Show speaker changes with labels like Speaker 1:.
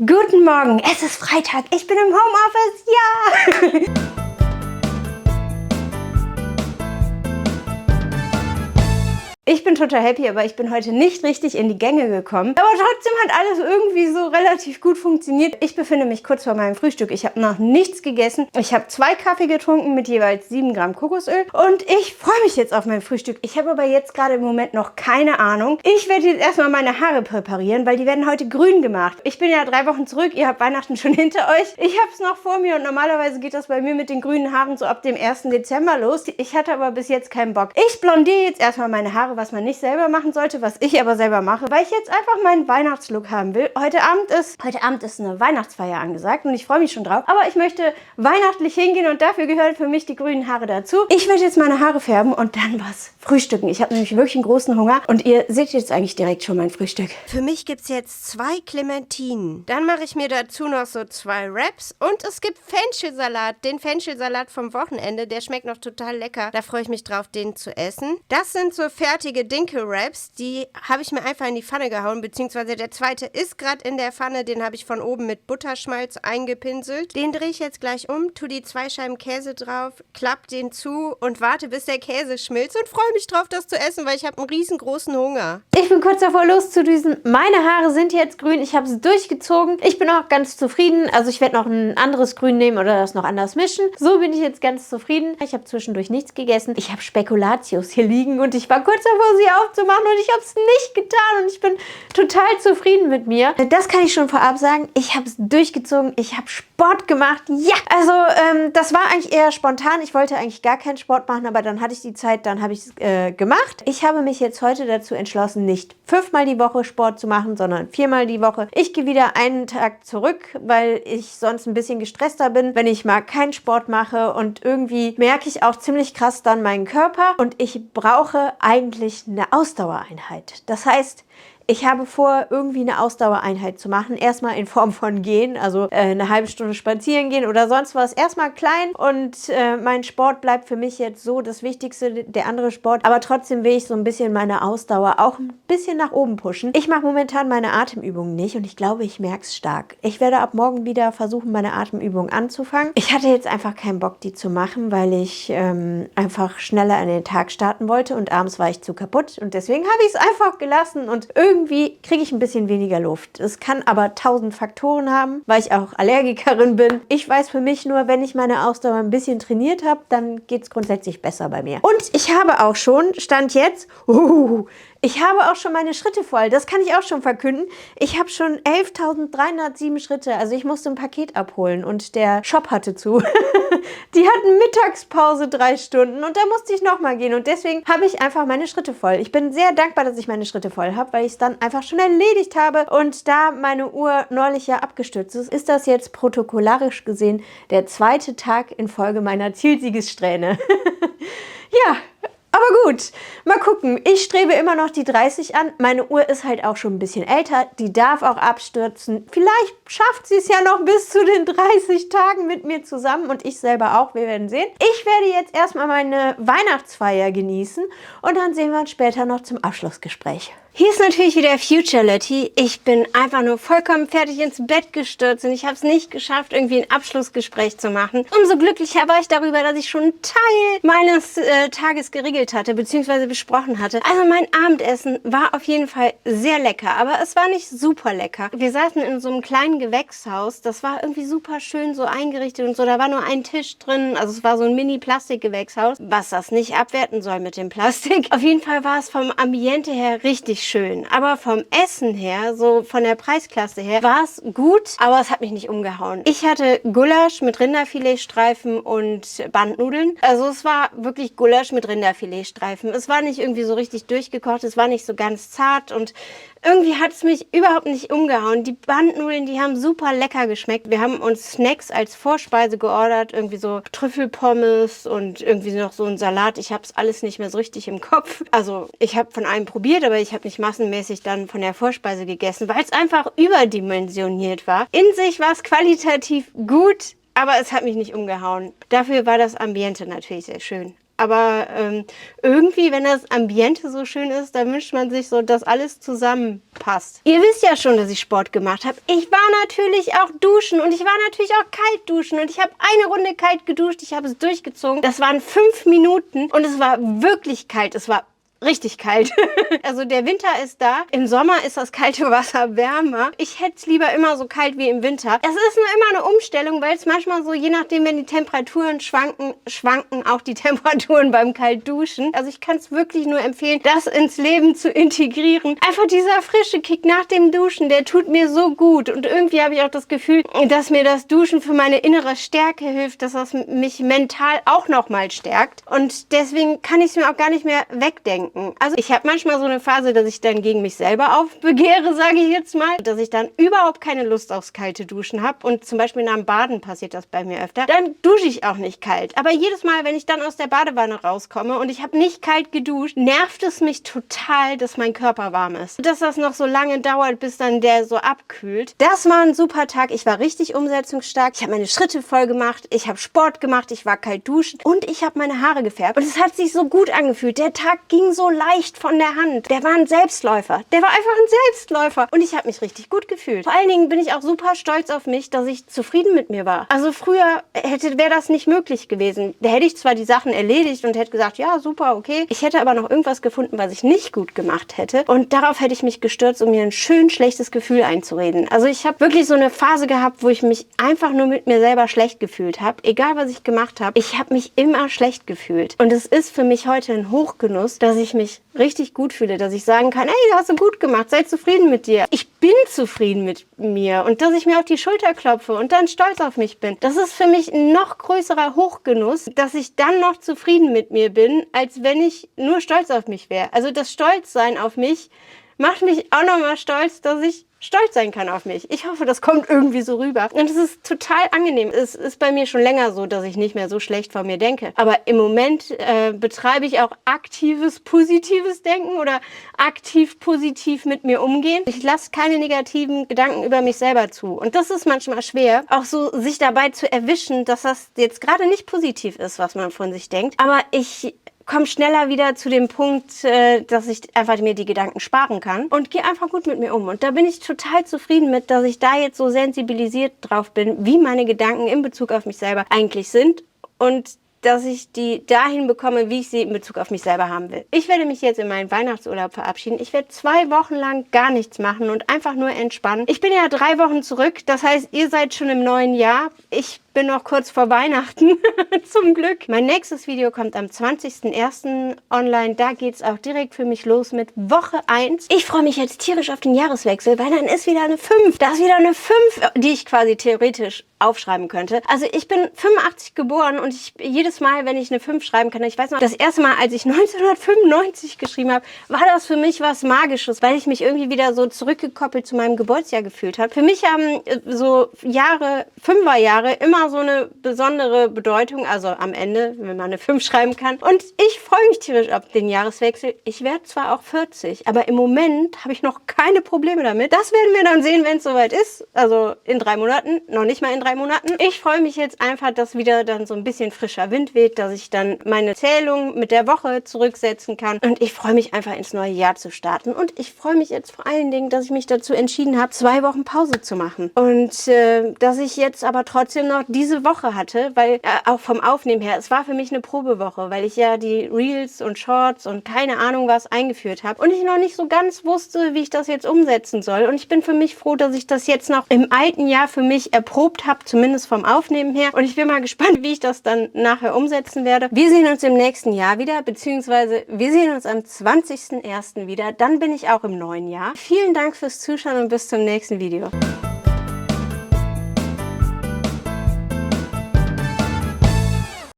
Speaker 1: Guten Morgen, es ist Freitag, ich bin im Homeoffice, ja! Ich bin total happy, aber ich bin heute nicht richtig in die Gänge gekommen. Aber trotzdem hat alles irgendwie so relativ gut funktioniert. Ich befinde mich kurz vor meinem Frühstück. Ich habe noch nichts gegessen. Ich habe 2 Kaffee getrunken mit jeweils 7 Gramm Kokosöl. Und ich freue mich jetzt auf mein Frühstück. Ich habe aber jetzt gerade im Moment noch keine Ahnung. Ich werde jetzt erstmal meine Haare präparieren, weil die werden heute grün gemacht. Ich bin ja 3 Wochen zurück. Ihr habt Weihnachten schon hinter euch. Ich habe es noch vor mir und normalerweise geht das bei mir mit den grünen Haaren so ab dem 1. Dezember los. Ich hatte aber bis jetzt keinen Bock. Ich blondiere jetzt erstmal meine Haare, was man nicht selber machen sollte, was ich aber selber mache, weil ich jetzt einfach meinen Weihnachtslook haben will. Heute Abend ist eine Weihnachtsfeier angesagt und ich freue mich schon drauf. Aber ich möchte weihnachtlich hingehen und dafür gehören für mich die grünen Haare dazu. Ich werde jetzt meine Haare färben und dann was frühstücken. Ich habe nämlich wirklich einen großen Hunger und ihr seht jetzt eigentlich direkt schon mein Frühstück.
Speaker 2: Für mich gibt es jetzt 2 Clementinen. Dann mache ich mir dazu noch so 2 Wraps und es gibt Fenchelsalat. Den Fenchelsalat vom Wochenende, der schmeckt noch total lecker. Da freue ich mich drauf, den zu essen. Das sind so fertige Dinkel-Wraps. Die habe ich mir einfach in die Pfanne gehauen, beziehungsweise der zweite ist gerade in der Pfanne. Den habe ich von oben mit Butterschmalz eingepinselt. Den drehe ich jetzt gleich um, tue die 2 Scheiben Käse drauf, klappe den zu und warte, bis der Käse schmilzt und freue mich drauf, das zu essen, weil ich habe einen riesengroßen Hunger.
Speaker 1: Ich bin kurz davor loszudüsen. Meine Haare sind jetzt grün. Ich habe sie durchgezogen. Ich bin auch ganz zufrieden. Also ich werde noch ein anderes Grün nehmen oder das noch anders mischen. So bin ich jetzt ganz zufrieden. Ich habe zwischendurch nichts gegessen. Ich habe Spekulatius hier liegen und ich war kurz davor, sie aufzumachen und ich habe es nicht getan und ich bin total zufrieden mit mir. Das kann ich schon vorab sagen. Ich habe es durchgezogen. Ich habe Sport gemacht. Ja! Also das war eigentlich eher spontan. Ich wollte eigentlich gar keinen Sport machen, aber dann hatte ich die Zeit, dann habe ich es gemacht. Ich habe mich jetzt heute dazu entschlossen, nicht 5-mal die Woche Sport zu machen, sondern 4-mal die Woche. Ich gehe wieder einen Tag zurück, weil ich sonst ein bisschen gestresster bin, wenn ich mal keinen Sport mache und irgendwie merke ich auch ziemlich krass dann meinen Körper und ich brauche eigentlich eine Ausdauereinheit. Das heißt, ich habe vor, irgendwie eine Ausdauereinheit zu machen. Erstmal in Form von gehen, also eine halbe Stunde spazieren gehen oder sonst was. Erstmal klein und mein Sport bleibt für mich jetzt so das Wichtigste, der andere Sport. Aber trotzdem will ich so ein bisschen meine Ausdauer auch ein bisschen nach oben pushen. Ich mache momentan meine Atemübungen nicht und ich glaube, ich merke es stark. Ich werde ab morgen wieder versuchen, meine Atemübungen anzufangen. Ich hatte jetzt einfach keinen Bock, die zu machen, weil ich einfach schneller an den Tag starten wollte und abends war ich zu kaputt und deswegen habe ich es einfach gelassen und irgendwie kriege ich ein bisschen weniger Luft. Es kann aber 1000 Faktoren haben, weil ich auch Allergikerin bin. Ich weiß für mich nur, wenn ich meine Ausdauer ein bisschen trainiert habe, dann geht es grundsätzlich besser bei mir. Und ich habe auch schon, Stand jetzt, ich habe auch schon meine Schritte voll. Das kann ich auch schon verkünden. Ich habe schon 11.307 Schritte. Also ich musste ein Paket abholen und der Shop hatte zu. Die hatten Mittagspause 3 Stunden und da musste ich nochmal gehen. Und deswegen habe ich einfach meine Schritte voll. Ich bin sehr dankbar, dass ich meine Schritte voll habe, weil ich es dann einfach schon erledigt habe. Und da meine Uhr neulich ja abgestürzt ist, ist das jetzt protokollarisch gesehen der 2. Tag in Folge meiner Zielsiegessträhne. Ja. Aber gut, mal gucken. Ich strebe immer noch die 30 an. Meine Uhr ist halt auch schon ein bisschen älter. Die darf auch abstürzen. Vielleicht schafft sie es ja noch bis zu den 30 Tagen mit mir zusammen und ich selber auch. Wir werden sehen. Ich werde jetzt erstmal meine Weihnachtsfeier genießen und dann sehen wir uns später noch zum Abschlussgespräch. Hier ist natürlich wieder Futurelity. Ich bin einfach nur vollkommen fertig ins Bett gestürzt und ich habe es nicht geschafft, irgendwie ein Abschlussgespräch zu machen. Umso glücklicher war ich darüber, dass ich schon einen Teil meines Tages geregelt hatte, beziehungsweise besprochen hatte. Also mein Abendessen war auf jeden Fall sehr lecker, aber es war nicht super lecker. Wir saßen in so einem kleinen Gewächshaus. Das war irgendwie super schön so eingerichtet und so. Da war nur ein Tisch drin. Also es war so ein Mini-Plastik-Gewächshaus, was das nicht abwerten soll mit dem Plastik. Auf jeden Fall war es vom Ambiente her richtig schön. Aber vom Essen her, so von der Preisklasse her, war es gut, aber es hat mich nicht umgehauen. Ich hatte Gulasch mit Rinderfiletstreifen und Bandnudeln. Also es war wirklich Gulasch mit Rinderfiletstreifen. Es war nicht irgendwie so richtig durchgekocht, es war nicht so ganz zart und irgendwie hat es mich überhaupt nicht umgehauen. Die Bandnudeln, die haben super lecker geschmeckt. Wir haben uns Snacks als Vorspeise geordert, irgendwie so Trüffelpommes und irgendwie noch so ein Salat. Ich habe es alles nicht mehr so richtig im Kopf. Also ich habe von einem probiert, aber ich habe nicht massenmäßig dann von der Vorspeise gegessen, weil es einfach überdimensioniert war. In sich war es qualitativ gut, aber es hat mich nicht umgehauen. Dafür war das Ambiente natürlich sehr schön.
Speaker 2: Aber irgendwie, wenn das Ambiente so schön ist, dann wünscht man sich so, dass alles zusammenpasst. Ihr wisst ja schon, dass ich Sport gemacht habe. Ich war natürlich auch duschen und ich war natürlich auch kalt duschen. Und ich habe eine Runde kalt geduscht. Ich habe es durchgezogen. Das waren 5 Minuten und es war wirklich kalt. Es war richtig kalt. Also der Winter ist da. Im Sommer ist das kalte Wasser wärmer. Ich hätte es lieber immer so kalt wie im Winter. Es ist nur immer eine Umstellung, weil es manchmal so, je nachdem, wenn die Temperaturen schwanken, schwanken auch die Temperaturen beim Kaltduschen. Also ich kann es wirklich nur empfehlen, das ins Leben zu integrieren. Einfach dieser frische Kick nach dem Duschen, der tut mir so gut. Und irgendwie habe ich auch das Gefühl, dass mir das Duschen für meine innere Stärke hilft, dass das mich mental auch nochmal stärkt. Und deswegen kann ich es mir auch gar nicht mehr wegdenken. Also ich habe manchmal so eine Phase, dass ich dann gegen mich selber aufbegehre, sage ich jetzt mal. Dass ich dann überhaupt keine Lust aufs kalte Duschen habe. Und zum Beispiel nach dem Baden passiert das bei mir öfter. Dann dusche ich auch nicht kalt. Aber jedes Mal, wenn ich dann aus der Badewanne rauskomme und ich habe nicht kalt geduscht, nervt es mich total, dass mein Körper warm ist. Dass das noch so lange dauert, bis dann der so abkühlt. Das war ein super Tag. Ich war richtig umsetzungsstark. Ich habe meine Schritte voll gemacht. Ich habe Sport gemacht. Ich war kalt duschen. Und ich habe meine Haare gefärbt. Und es hat sich so gut angefühlt. Der Tag ging so leicht von der Hand. Der war ein Selbstläufer. Der war einfach ein Selbstläufer. Und ich habe mich richtig gut gefühlt. Vor allen Dingen bin ich auch super stolz auf mich, dass ich zufrieden mit mir war. Also früher wäre das nicht möglich gewesen. Da hätte ich zwar die Sachen erledigt und hätte gesagt, ja, super, okay. Ich hätte aber noch irgendwas gefunden, was ich nicht gut gemacht hätte. Und darauf hätte ich mich gestürzt, um mir ein schön schlechtes Gefühl einzureden. Also ich habe wirklich so eine Phase gehabt, wo ich mich einfach nur mit mir selber schlecht gefühlt habe. Egal, was ich gemacht habe. Ich habe mich immer schlecht gefühlt. Und es ist für mich heute ein Hochgenuss, dass ich mich richtig gut fühle, dass ich sagen kann, hey, du hast so gut gemacht, sei zufrieden mit dir. Ich bin zufrieden mit mir und dass ich mir auf die Schulter klopfe und dann stolz auf mich bin. Das ist für mich ein noch größerer Hochgenuss, dass ich dann noch zufrieden mit mir bin, als wenn ich nur stolz auf mich wäre. Also das Stolzsein auf mich macht mich auch nochmal stolz, dass ich stolz sein kann auf mich. Ich hoffe, das kommt irgendwie so rüber. Und es ist total angenehm. Es ist bei mir schon länger so, dass ich nicht mehr so schlecht von mir denke. Aber im Moment betreibe ich auch aktives, positives Denken oder aktiv positiv mit mir umgehen. Ich lasse keine negativen Gedanken über mich selber zu. Und das ist manchmal schwer, auch so sich dabei zu erwischen, dass das jetzt gerade nicht positiv ist, was man von sich denkt. Aber ich komme schneller wieder zu dem Punkt, dass ich einfach mir die Gedanken sparen kann und gehe einfach gut mit mir um. Und da bin ich total zufrieden mit, dass ich da jetzt so sensibilisiert drauf bin, wie meine Gedanken in Bezug auf mich selber eigentlich sind und dass ich die dahin bekomme, wie ich sie in Bezug auf mich selber haben will. Ich werde mich jetzt in meinen Weihnachtsurlaub verabschieden. Ich werde 2 Wochen lang gar nichts machen und einfach nur entspannen. Ich bin ja 3 Wochen zurück, das heißt, ihr seid schon im neuen Jahr. Ich bin noch kurz vor Weihnachten, zum Glück. Mein nächstes Video kommt am 20.01. online. Da geht es auch direkt für mich los mit Woche 1. Ich freue mich jetzt tierisch auf den Jahreswechsel, weil dann ist wieder eine 5. Da ist wieder eine 5, die ich quasi theoretisch aufschreiben könnte. Also ich bin 85 geboren und jedes Mal, wenn ich eine 5 schreiben kann, ich weiß noch, das erste Mal, als ich 1995 geschrieben habe, war das für mich was Magisches, weil ich mich irgendwie wieder so zurückgekoppelt zu meinem Geburtsjahr gefühlt habe. Für mich haben so Jahre, 5er-Jahre, immer so eine besondere Bedeutung, also am Ende, wenn man eine 5 schreiben kann. Und ich freue mich tierisch auf den Jahreswechsel. Ich werde zwar auch 40, aber im Moment habe ich noch keine Probleme damit. Das werden wir dann sehen, wenn es soweit ist. Also in 3 Monaten, noch nicht mal in 3 Monaten. Ich freue mich jetzt einfach, dass wieder dann so ein bisschen frischer Wind weht, dass ich dann meine Zählung mit der Woche zurücksetzen kann. Und ich freue mich einfach ins neue Jahr zu starten. Und ich freue mich jetzt vor allen Dingen, dass ich mich dazu entschieden habe, 2 Wochen Pause zu machen. Und dass ich jetzt aber trotzdem noch diese Woche hatte, weil auch vom Aufnehmen her, es war für mich eine Probewoche, weil ich ja die Reels und Shorts und keine Ahnung was eingeführt habe und ich noch nicht so ganz wusste, wie ich das jetzt umsetzen soll. Und ich bin für mich froh, dass ich das jetzt noch im alten Jahr für mich erprobt habe, zumindest vom Aufnehmen her. Und ich bin mal gespannt, wie ich das dann nachher umsetzen werde. Wir sehen uns im nächsten Jahr wieder, beziehungsweise wir sehen uns am 20.01. wieder. Dann bin ich auch im neuen Jahr. Vielen Dank fürs Zuschauen und bis zum nächsten Video.